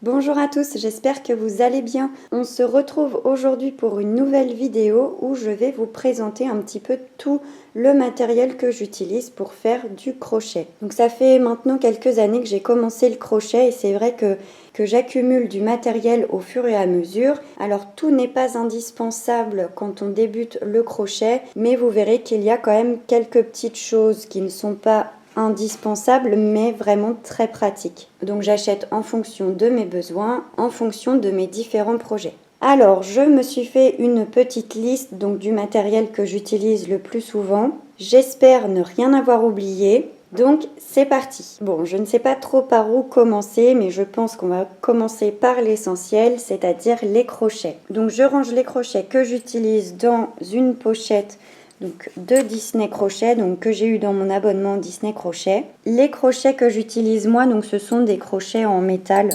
Bonjour à tous, j'espère que vous allez bien. On se retrouve aujourd'hui pour une nouvelle vidéo où je vais vous présenter un petit peu tout le matériel que j'utilise pour faire du crochet. Donc ça fait maintenant quelques années que j'ai commencé le crochet et c'est vrai que j'accumule du matériel au fur et à mesure. Alors tout n'est pas indispensable quand on débute le crochet, mais vous verrez qu'il y a quand même quelques petites choses qui ne sont pas indispensable mais vraiment très pratique. Donc j'achète en fonction de mes besoins, en fonction de mes différents projets. Alors je me suis fait une petite liste donc du matériel que j'utilise le plus souvent. J'espère ne rien avoir oublié. Donc c'est parti. Bon, je ne sais pas trop par où commencer, mais je pense qu'on va commencer par l'essentiel, c'est-à-dire les crochets. Donc je range les crochets que j'utilise dans une pochette donc de Disney Crochet, donc que j'ai eu dans mon abonnement Disney Crochet. Les crochets que j'utilise moi, donc ce sont des crochets en métal.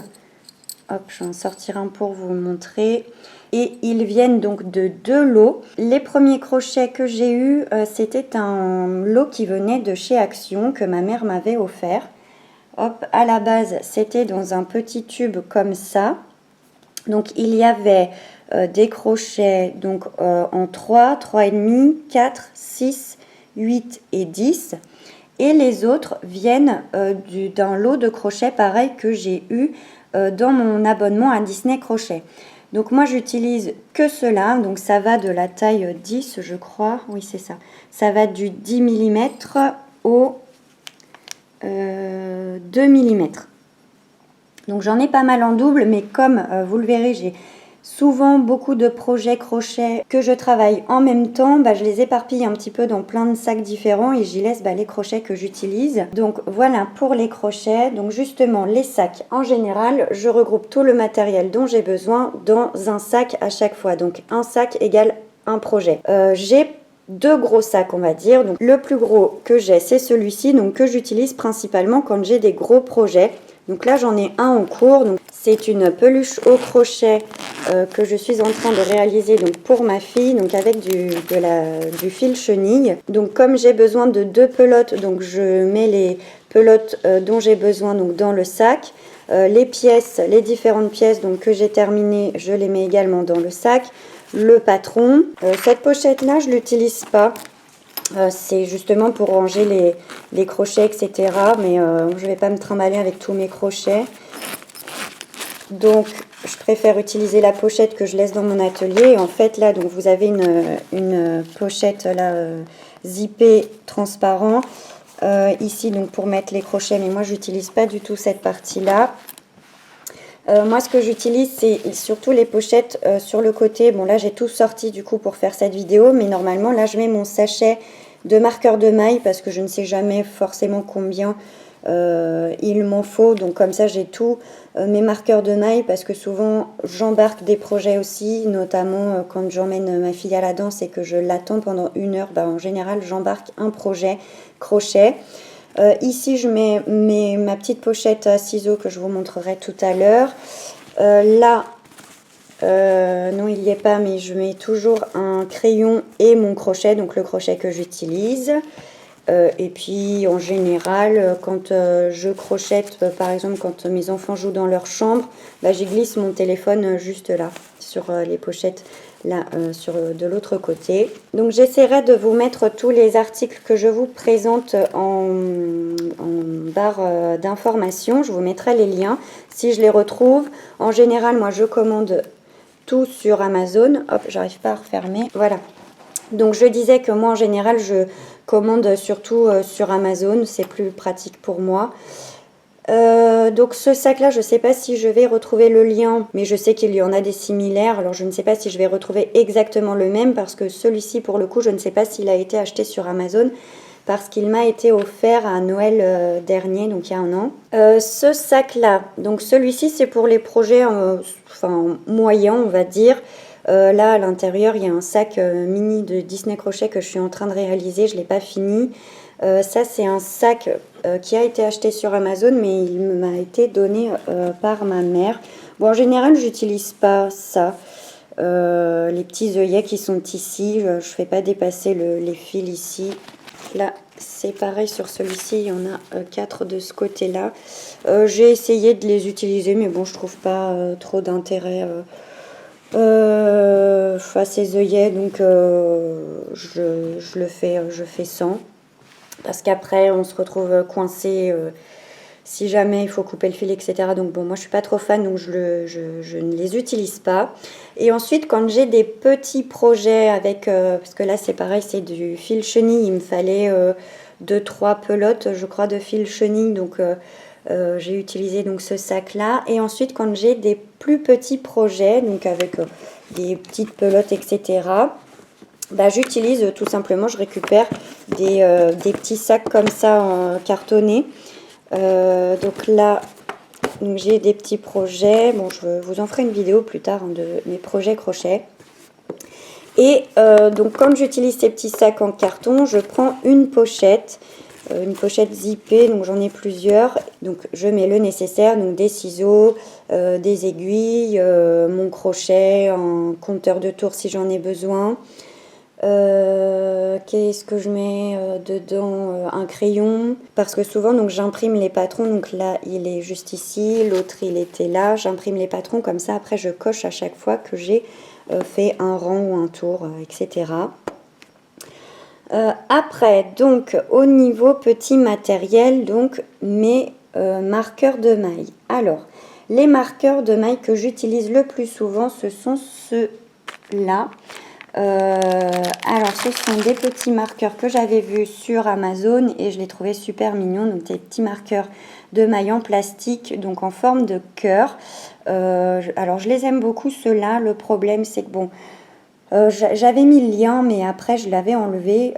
Hop, je vais en sortir un pour vous montrer. Et ils viennent donc de deux lots. Les premiers crochets que j'ai eus, c'était un lot qui venait de chez Action, que ma mère m'avait offert. Hop, à la base, c'était dans un petit tube comme ça. Donc il y avait des crochets donc, en 3, 3,5, 4, 6, 8 et 10. Et les autres viennent d'un lot de crochets pareil que j'ai eu dans mon abonnement à Disney Crochet. Donc moi j'utilise que cela, donc ça va de la taille 10 je crois, oui c'est ça. Ça va du 10 mm au 2 mm. Donc j'en ai pas mal en double, mais comme vous le verrez, j'ai souvent beaucoup de projets crochets que je travaille en même temps, je les éparpille un petit peu dans plein de sacs différents et j'y laisse les crochets que j'utilise. Donc voilà pour les crochets. Donc justement les sacs en général, je regroupe tout le matériel dont j'ai besoin dans un sac à chaque fois. Donc un sac égale un projet. J'ai deux gros sacs on va dire. Donc le plus gros que j'ai c'est celui-ci, donc que j'utilise principalement quand j'ai des gros projets. Donc là j'en ai un en cours, donc c'est une peluche au crochet que je suis en train de réaliser donc pour ma fille, donc avec du fil chenille. Donc comme j'ai besoin de deux pelotes, donc je mets les pelotes dont j'ai besoin donc dans le sac. Les pièces, les différentes pièces donc que j'ai terminées, je les mets également dans le sac. Le patron, cette pochette là je l'utilise pas. C'est justement pour ranger les crochets, etc. Mais je ne vais pas me trimballer avec tous mes crochets. Donc, je préfère utiliser la pochette que je laisse dans mon atelier. Et en fait, là, donc, vous avez une pochette là, zippée transparent. Ici, donc, pour mettre les crochets. Mais moi, je n'utilise pas du tout cette partie-là. Moi, ce que j'utilise, c'est surtout les pochettes sur le côté. Bon, là, j'ai tout sorti du coup pour faire cette vidéo. Mais normalement, là, je mets mon sachet de marqueur de maille parce que je ne sais jamais forcément combien il m'en faut. Donc, comme ça, j'ai tous mes marqueurs de maille parce que souvent, j'embarque des projets aussi. Notamment quand j'emmène ma fille à la danse et que je l'attends pendant 1 heure. En général, j'embarque un projet crochet. Ici, je mets ma petite pochette à ciseaux que je vous montrerai tout à l'heure. Là, non, il n'y est pas, mais je mets toujours un crayon et mon crochet, donc le crochet que j'utilise. Et puis, en général, quand je crochette, par exemple, quand mes enfants jouent dans leur chambre, j'y glisse mon téléphone juste là, sur les pochettes. Là, de l'autre côté. Donc, j'essaierai de vous mettre tous les articles que je vous présente en barre d'informations. Je vous mettrai les liens si je les retrouve. En général, moi, je commande tout sur Amazon. Hop, j'arrive pas à refermer. Voilà. Donc, je disais que moi, en général, je commande surtout sur Amazon. C'est plus pratique pour moi. Donc ce sac là je ne sais pas si je vais retrouver le lien, mais je sais qu'il y en a des similaires. Alors je ne sais pas si je vais retrouver exactement le même parce que celui-ci pour le coup je ne sais pas s'il a été acheté sur Amazon parce qu'il m'a été offert à Noël dernier, donc il y a 1 an. Ce sac là, donc celui-ci c'est pour les projets moyens on va dire. Là à l'intérieur il y a un sac mini de Disney Crochet que je suis en train de réaliser, je ne l'ai pas fini. Ça c'est un sac qui a été acheté sur Amazon mais il m'a été donné par ma mère. Bon, en général j'utilise pas ça. Les petits œillets qui sont ici, je ne fais pas dépasser les fils ici. Là c'est pareil sur celui-ci, il y en a 4 de ce côté-là. J'ai essayé de les utiliser, mais bon, je trouve pas trop d'intérêt à ces œillets, donc je fais sans. Parce qu'après, on se retrouve coincé si jamais il faut couper le fil, etc. Donc bon, moi je suis pas trop fan, donc je ne les utilise pas. Et ensuite, quand j'ai des petits projets avec, parce que là c'est pareil, c'est du fil chenille, il me fallait 2-3 pelotes, je crois, de fil chenille, donc j'ai utilisé donc ce sac-là. Et ensuite, quand j'ai des plus petits projets, donc avec des petites pelotes, etc., bah, j'utilise tout simplement, je récupère des petits sacs comme ça en cartonné. Donc là, j'ai des petits projets. Bon, je vous en ferai une vidéo plus tard hein, de mes projets crochet. Et donc quand j'utilise ces petits sacs en carton, je prends une pochette zippée, donc j'en ai plusieurs. Donc je mets le nécessaire, donc des ciseaux, des aiguilles, mon crochet, un compteur de tours si j'en ai besoin. Qu'est-ce que je mets dedans, un crayon, parce que souvent donc j'imprime les patrons, donc là il est juste ici, l'autre il était là, j'imprime les patrons comme ça, après je coche à chaque fois que j'ai fait un rang ou un tour, etc. Après, donc au niveau petit matériel, donc mes marqueurs de maille. Alors, les marqueurs de maille que j'utilise le plus souvent, ce sont ceux-là. Alors, ce sont des petits marqueurs que j'avais vus sur Amazon et je les trouvais super mignons. Donc, des petits marqueurs de maille en plastique, donc en forme de cœur. Alors, je les aime beaucoup, ceux-là. Le problème, c'est que bon, j'avais mis le lien, mais après, je l'avais enlevé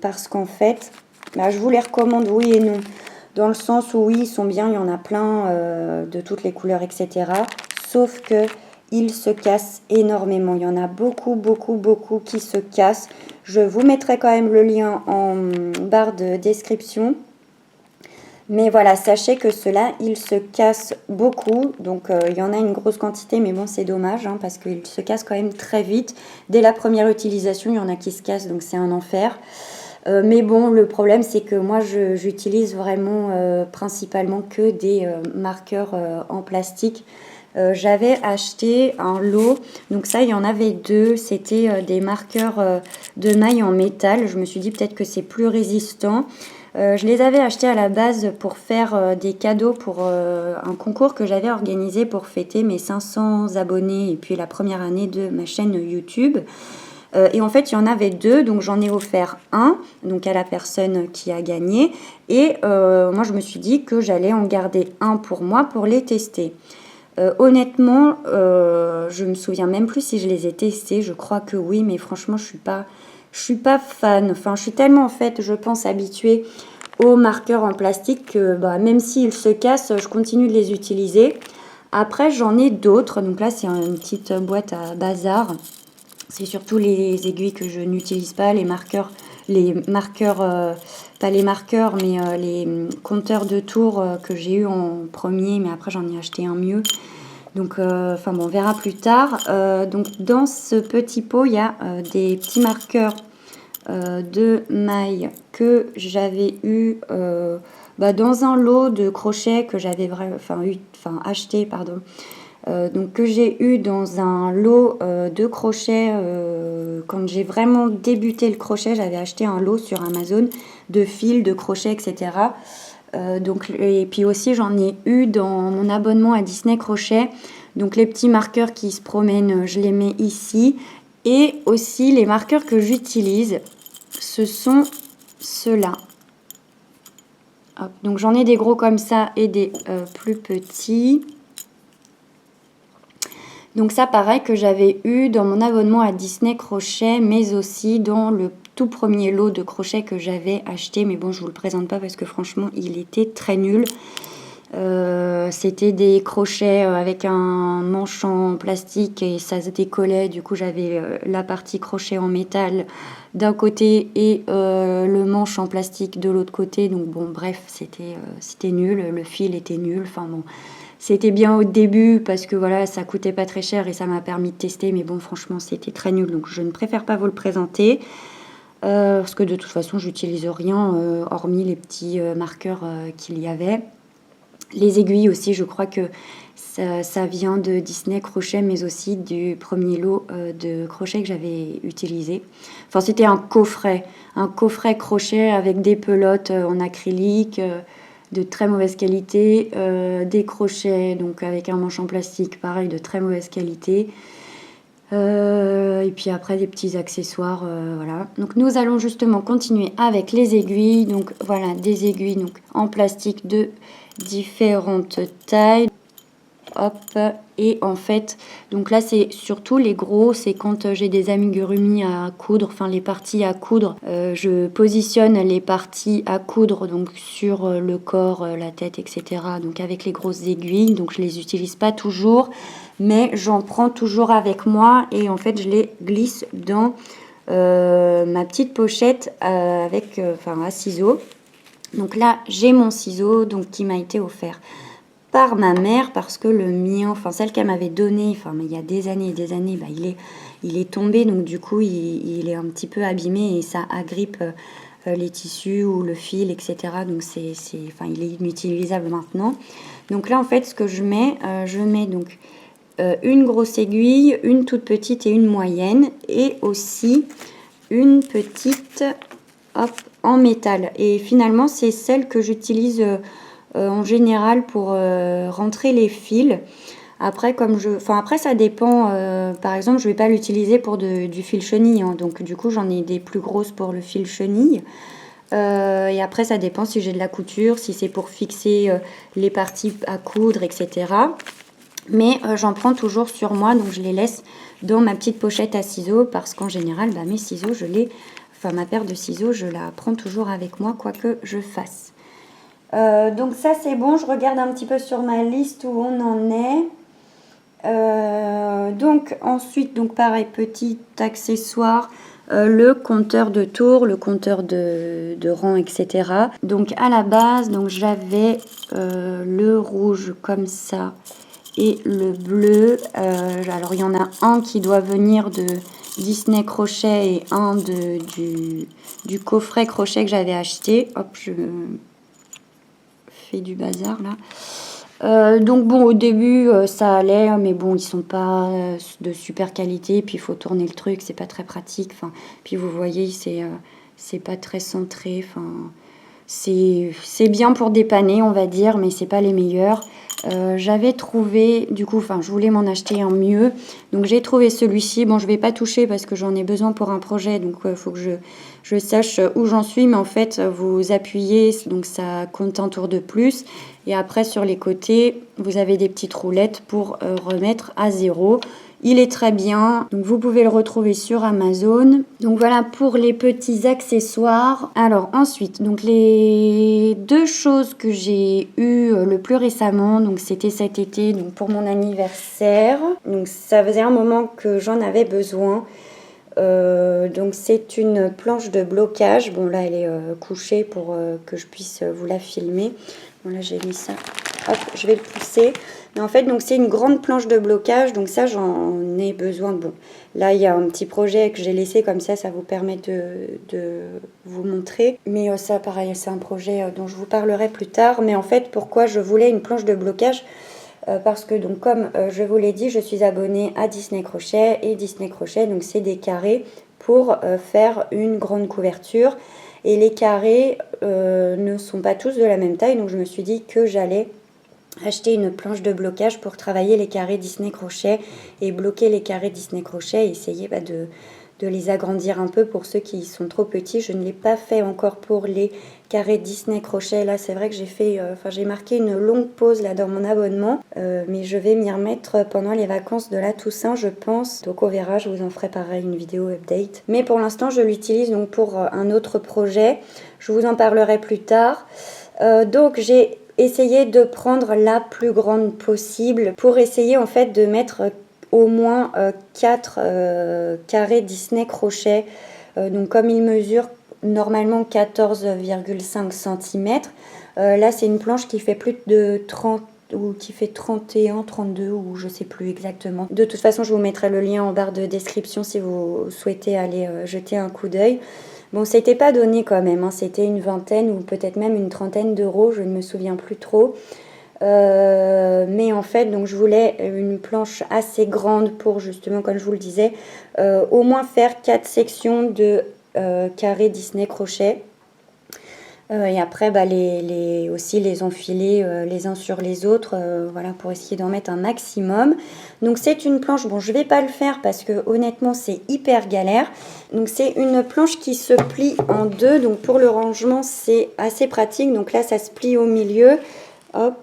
parce qu'en fait, bah, je vous les recommande, oui et non. Dans le sens où, oui, ils sont bien, il y en a plein de toutes les couleurs, etc. Sauf que ils se cassent énormément. Il y en a beaucoup, beaucoup, beaucoup qui se cassent. Je vous mettrai quand même le lien en barre de description. Mais voilà, sachez que ceux-là, ils se cassent beaucoup. Donc, il y en a une grosse quantité, mais bon, c'est dommage hein, parce qu'ils se cassent quand même très vite. Dès la première utilisation, il y en a qui se cassent, donc c'est un enfer. Mais bon, le problème, c'est que moi, j'utilise vraiment principalement que des marqueurs en plastique. J'avais acheté un lot, donc ça il y en avait 2, c'était des marqueurs de maille en métal. Je me suis dit peut-être que c'est plus résistant. Je les avais achetés à la base pour faire des cadeaux pour un concours que j'avais organisé pour fêter mes 500 abonnés et puis la première année de ma chaîne YouTube. Et en fait, il y en avait 2, donc j'en ai offert un, donc à la personne qui a gagné. Et moi, je me suis dit que j'allais en garder un pour moi pour les tester. Honnêtement, je me souviens même plus si je les ai testés. Je crois que oui, mais franchement, je suis pas fan. Enfin, je suis tellement en fait, je pense, habituée aux marqueurs en plastique que bah, même s'ils se cassent, je continue de les utiliser. Après, j'en ai d'autres. Donc là, c'est une petite boîte à bazar. C'est surtout les aiguilles que je n'utilise pas, les marqueurs, pas les marqueurs, mais les compteurs de tours que j'ai eu en premier, mais après j'en ai acheté un mieux. Donc, enfin bon, on verra plus tard. Donc, dans ce petit pot, il y a des petits marqueurs de maille que j'avais eu dans un lot de crochets que j'avais acheté, pardon. Donc que j'ai eu dans un lot de crochets quand j'ai vraiment débuté le crochet. J'avais acheté un lot sur Amazon de fils, de crochets, etc. Et puis aussi j'en ai eu dans mon abonnement à Disney Crochet. Donc les petits marqueurs qui se promènent, je les mets ici. Et aussi les marqueurs que j'utilise, ce sont ceux-là. Hop, donc j'en ai des gros comme ça et des plus petits. Donc ça, pareil, que j'avais eu dans mon abonnement à Disney Crochet, mais aussi dans le tout premier lot de crochets que j'avais acheté. Mais bon, je vous le présente pas parce que franchement, il était très nul. C'était des crochets avec un manche en plastique et ça se décollait. Du coup, j'avais la partie crochet en métal d'un côté et le manche en plastique de l'autre côté. Donc bon, bref, c'était nul. Le fil était nul. Enfin bon... C'était bien au début parce que voilà, ça coûtait pas très cher et ça m'a permis de tester. Mais bon, franchement, c'était très nul. Donc, je ne préfère pas vous le présenter. parce que de toute façon j'utilise rien hormis les petits marqueurs qu'il y avait. Les aiguilles aussi, je crois que ça vient de Disney Crochet, mais aussi du premier lot de crochet que j'avais utilisé. Enfin, c'était un coffret crochet avec des pelotes en acrylique de très mauvaise qualité, des crochets donc avec un manche en plastique, pareil, de très mauvaise qualité. Et puis après des petits accessoires, voilà. Donc nous allons justement continuer avec les aiguilles. Donc voilà, des aiguilles donc en plastique de différentes tailles. Hop, et en fait, donc là c'est surtout les gros, c'est quand j'ai des amigurumis à coudre, enfin les parties à coudre, je positionne les parties à coudre donc sur le corps, la tête, etc. Donc avec les grosses aiguilles, donc je les utilise pas toujours, mais j'en prends toujours avec moi et en fait je les glisse dans ma petite pochette avec, à ciseaux. Donc là j'ai mon ciseau donc qui m'a été offert par ma mère parce que le mien, enfin celle qu'elle m'avait donné, enfin il y a des années et des années, bah, il est tombé, donc du coup il est un petit peu abîmé et ça agrippe les tissus ou le fil, etc. Donc il est inutilisable maintenant. Donc là en fait ce que je mets donc une grosse aiguille, une toute petite et une moyenne, et aussi une petite en métal. Et finalement c'est celle que j'utilise en général pour rentrer les fils. Après, après ça dépend. Par exemple, je vais pas l'utiliser pour du fil chenille, hein, donc du coup j'en ai des plus grosses pour le fil chenille. Et après ça dépend si j'ai de la couture, si c'est pour fixer les parties à coudre, etc. Mais j'en prends toujours sur moi, donc je les laisse dans ma petite pochette à ciseaux parce qu'en général, mes ciseaux, ma paire de ciseaux, je la prends toujours avec moi, quoi que je fasse. Donc ça c'est bon, je regarde un petit peu sur ma liste où on en est. Donc ensuite, donc pareil, petit accessoire, le compteur de tours, le compteur de rang, etc. Donc à la base, donc j'avais le rouge comme ça et le bleu. Alors il y en a un qui doit venir de Disney Crochet et un du coffret crochet que j'avais acheté. Hop, je fait du bazar là. Donc bon, au début ça allait, mais bon, ils sont pas de super qualité, puis il faut tourner le truc, c'est pas très pratique. Puis vous voyez, c'est pas très centré. C'est bien pour dépanner, on va dire, mais c'est pas les meilleurs. J'avais trouvé, du coup, je voulais m'en acheter un mieux, donc j'ai trouvé celui-ci. Bon, je vais pas toucher parce que j'en ai besoin pour un projet, donc il faut que je sache où j'en suis, mais en fait, vous appuyez, donc ça compte un tour de plus, et après sur les côtés, vous avez des petites roulettes pour remettre à zéro. Il est très bien, donc vous pouvez le retrouver sur Amazon. Donc voilà pour les petits accessoires. Alors ensuite, donc les deux choses que j'ai eues le plus récemment, donc c'était cet été, donc pour mon anniversaire. Donc ça faisait un moment que j'en avais besoin. Donc c'est une planche de blocage. Bon là elle est couchée pour que je puisse vous la filmer. Bon là j'ai mis ça. Hop, je vais le pousser. Mais en fait, donc c'est une grande planche de blocage, donc ça j'en ai besoin. Bon, là il y a un petit projet que j'ai laissé comme ça vous permet de vous montrer. Mais ça pareil, c'est un projet dont je vous parlerai plus tard. Mais en fait, pourquoi je voulais une planche de blocage parce que donc comme je vous l'ai dit, je suis abonnée à Disney Crochet, et Disney Crochet, donc c'est des carrés pour faire une grande couverture. Et les carrés ne sont pas tous de la même taille, donc je me suis dit que j'allais acheter une planche de blocage pour travailler les carrés Disney Crochet et bloquer les carrés Disney Crochet et essayer de les agrandir un peu pour ceux qui sont trop petits. Je ne l'ai pas fait encore pour les carrés Disney Crochet. Là, c'est vrai que j'ai marqué une longue pause là dans mon abonnement, mais je vais m'y remettre pendant les vacances de la Toussaint, je pense. Donc on verra, je vous en ferai pareil une vidéo update. Mais pour l'instant, je l'utilise donc pour un autre projet. Je vous en parlerai plus tard. Donc j'ai essayé de prendre la plus grande possible pour essayer en fait de mettre au moins 4 carrés Disney Crochet. Donc comme il mesure normalement 14,5 cm, là c'est une planche qui fait plus de 30 ou qui fait 31, 32 ou je sais plus exactement. De toute façon, je vous mettrai le lien en barre de description si vous souhaitez aller jeter un coup d'œil. Bon, c'était pas donné quand même, hein, c'était une vingtaine ou peut-être même une trentaine d'euros, je ne me souviens plus trop. Mais en fait, donc je voulais une planche assez grande pour justement, comme je vous le disais, au moins faire 4 sections de carrés Disney crochet. Et après, bah, aussi les enfiler les uns sur les autres, voilà, pour essayer d'en mettre un maximum. Donc c'est une planche, bon je vais pas le faire parce que honnêtement c'est hyper galère. Donc c'est une planche qui se plie en deux, donc pour le rangement c'est assez pratique. Donc là ça se plie au milieu, hop.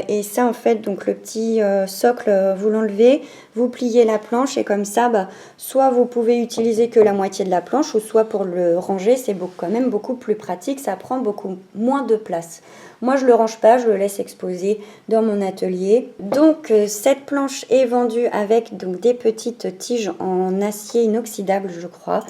Et ça en fait, donc le petit socle, vous l'enlevez, vous pliez la planche et comme ça, bah, soit vous pouvez utiliser que la moitié de la planche ou soit pour le ranger, c'est quand même beaucoup plus pratique, ça prend beaucoup moins de place. Moi je le range pas, je le laisse exposer dans mon atelier. Donc cette planche est vendue avec donc des petites tiges en acier inoxydable je crois.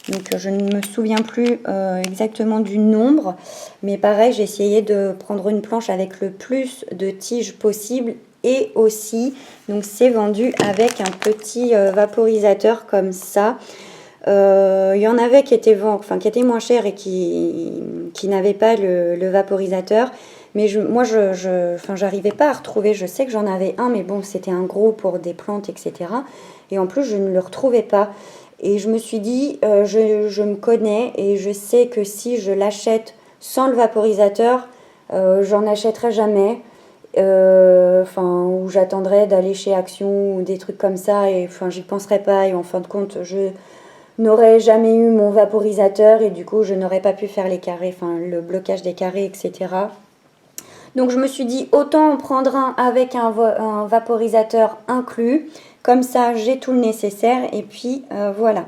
Donc je ne me souviens plus exactement du nombre, mais pareil j'ai essayé de prendre une planche avec le plus de tiges possible et aussi donc c'est vendu avec un petit vaporisateur comme ça. Il y en avait qui étaient moins chers et qui n'avaient pas le vaporisateur. Mais moi, j'arrivais pas à retrouver. Je sais que j'en avais un, mais bon, c'était un gros pour des plantes, etc. Et en plus, je ne le retrouvais pas. Et je me suis dit, je me connais et je sais que si je l'achète sans le vaporisateur, j'en achèterai jamais. Ou j'attendrai d'aller chez Action ou des trucs comme ça et j'y penserai pas. Et en fin de compte, je n'aurais jamais eu mon vaporisateur et du coup je n'aurais pas pu faire les carrés, le blocage des carrés, etc. Donc je me suis dit autant en prendre un avec un vaporisateur inclus, comme ça j'ai tout le nécessaire et puis voilà.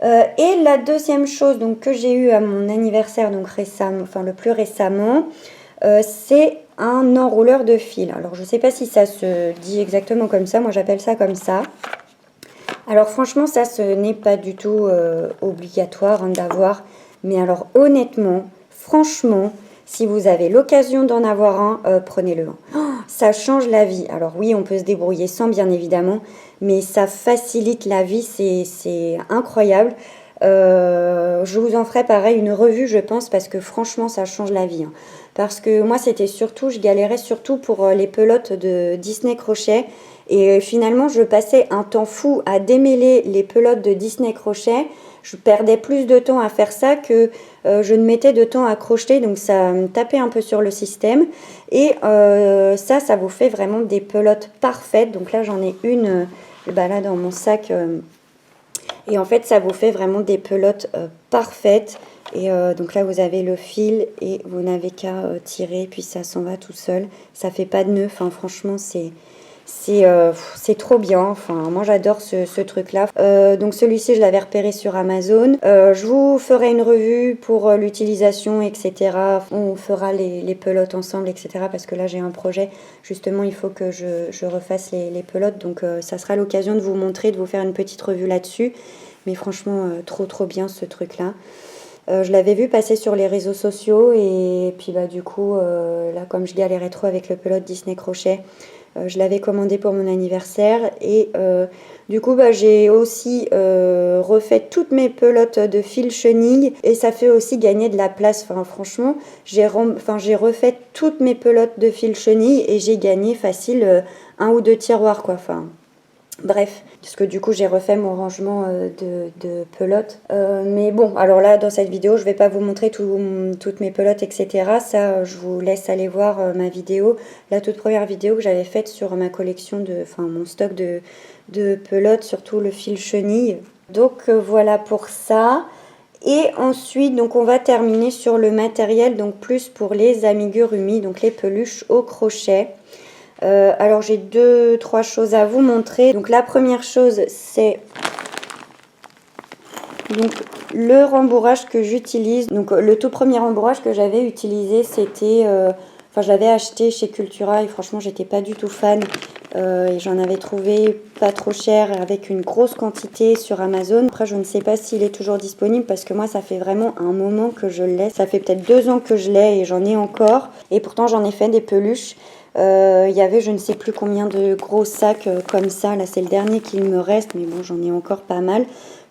Et la deuxième chose donc, que j'ai eu à mon anniversaire donc le plus récemment, c'est un enrouleur de fil. Alors je ne sais pas si ça se dit exactement comme ça, moi j'appelle ça comme ça. Alors franchement ça ce n'est pas du tout obligatoire d'avoir, mais alors honnêtement, franchement, si vous avez l'occasion d'en avoir un, prenez-le. Oh, ça change la vie. Alors oui, on peut se débrouiller sans bien évidemment, mais ça facilite la vie, c'est incroyable. Je vous en ferai pareil une revue je pense parce que franchement ça change la vie. Parce que moi c'était surtout, je galérais surtout pour les pelotes de Disney Crochet. Et finalement, je passais un temps fou à démêler les pelotes de Disney Crochet. Je perdais plus de temps à faire ça que je ne mettais de temps à crocheter. Donc, ça me tapait un peu sur le système. Et ça vous fait vraiment des pelotes parfaites. Donc là, j'en ai une là dans mon sac. Et en fait, ça vous fait vraiment des pelotes parfaites. Et donc là, vous avez le fil et vous n'avez qu'à tirer. Puis ça s'en va tout seul. Ça fait pas de nœud. Enfin, franchement, c'est trop bien, moi j'adore ce truc là. Donc celui-ci je l'avais repéré sur Amazon. Je vous ferai une revue pour l'utilisation, etc. On fera les pelotes ensemble, etc. Parce que là j'ai un projet, justement il faut que je refasse les pelotes. Donc ça sera l'occasion de vous montrer, de vous faire une petite revue là-dessus. Mais franchement trop bien ce truc là. Je l'avais vu passer sur les réseaux sociaux et puis du coup là comme je galérais trop avec le pelote Disney Crochet, je l'avais commandé pour mon anniversaire et du coup j'ai aussi refait toutes mes pelotes de fil chenille et ça fait aussi gagner de la place. Franchement j'ai refait toutes mes pelotes de fil chenille et j'ai gagné facile un ou deux tiroirs quoi. Bref, parce que du coup j'ai refait mon rangement de pelotes. Mais bon, alors là dans cette vidéo je vais pas vous montrer toutes mes pelotes, etc. Ça je vous laisse aller voir ma vidéo, la toute première vidéo que j'avais faite sur ma collection mon stock de pelotes, surtout le fil chenille. Donc voilà pour ça. Et ensuite donc on va terminer sur le matériel, donc plus pour les amigurumis, donc les peluches au crochet. Alors j'ai 2-3 choses à vous montrer. Donc la première chose c'est donc le rembourrage que j'utilise. Donc le tout premier rembourrage que j'avais utilisé c'était, je l'avais acheté chez Cultura et franchement j'étais pas du tout fan. Et j'en avais trouvé pas trop cher avec une grosse quantité sur Amazon. Après je ne sais pas s'il est toujours disponible parce que moi ça fait vraiment un moment que je l'ai. Ça fait peut-être 2 ans que je l'ai et j'en ai encore. Et pourtant j'en ai fait des peluches. Il y avait je ne sais plus combien de gros sacs comme ça. Là c'est le dernier qu'il me reste mais bon j'en ai encore pas mal.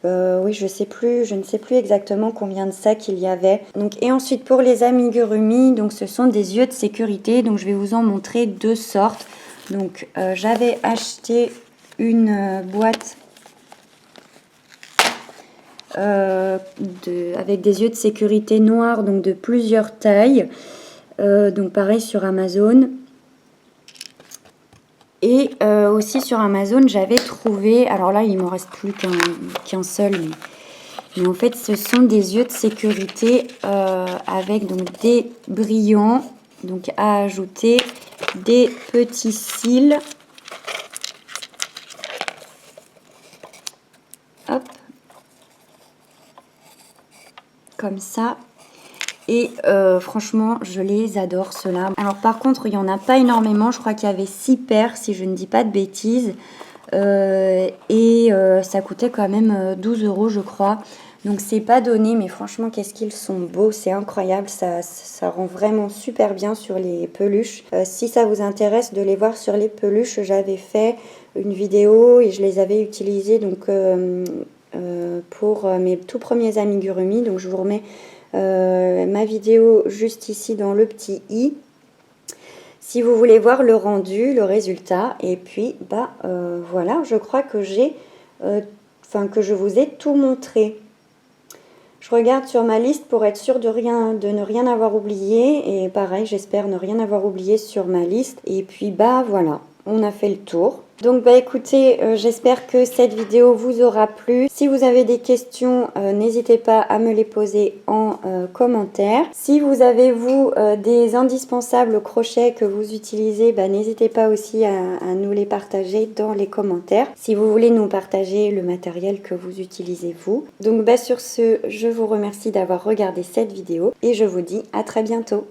Oui, je ne sais plus exactement combien de sacs il y avait. Donc, et ensuite pour les amigurumi, donc ce sont des yeux de sécurité. Donc je vais vous en montrer deux sortes. Donc j'avais acheté une boîte avec des yeux de sécurité noirs, donc de plusieurs tailles. Donc pareil sur Amazon. Et aussi sur Amazon, j'avais trouvé, alors là il ne m'en reste plus qu'un seul, mais en fait ce sont des yeux de sécurité avec donc des brillants, donc à ajouter des petits cils. Hop, comme ça. Et franchement, je les adore ceux-là. Alors par contre, il n'y en a pas énormément. Je crois qu'il y avait 6 paires, si je ne dis pas de bêtises. Ça coûtait quand même 12 €, je crois. Donc c'est pas donné, mais franchement, qu'est-ce qu'ils sont beaux. C'est incroyable. Ça rend vraiment super bien sur les peluches. Si ça vous intéresse de les voir sur les peluches, j'avais fait une vidéo et je les avais utilisés donc, pour mes tout premiers amigurumi. Donc je vous remets ma vidéo juste ici dans le petit i si vous voulez voir le rendu, le résultat. Et puis voilà, je crois que que je vous ai tout montré. Je regarde sur ma liste pour être sûre de ne rien avoir oublié, et pareil, j'espère ne rien avoir oublié sur ma liste. Et puis voilà, on a fait le tour. Donc écoutez, j'espère que cette vidéo vous aura plu. Si vous avez des questions, n'hésitez pas à me les poser en commentaire. Si vous avez vous des indispensables crochets que vous utilisez, n'hésitez pas aussi à nous les partager dans les commentaires. Si vous voulez nous partager le matériel que vous utilisez vous. Donc sur ce, je vous remercie d'avoir regardé cette vidéo et je vous dis à très bientôt.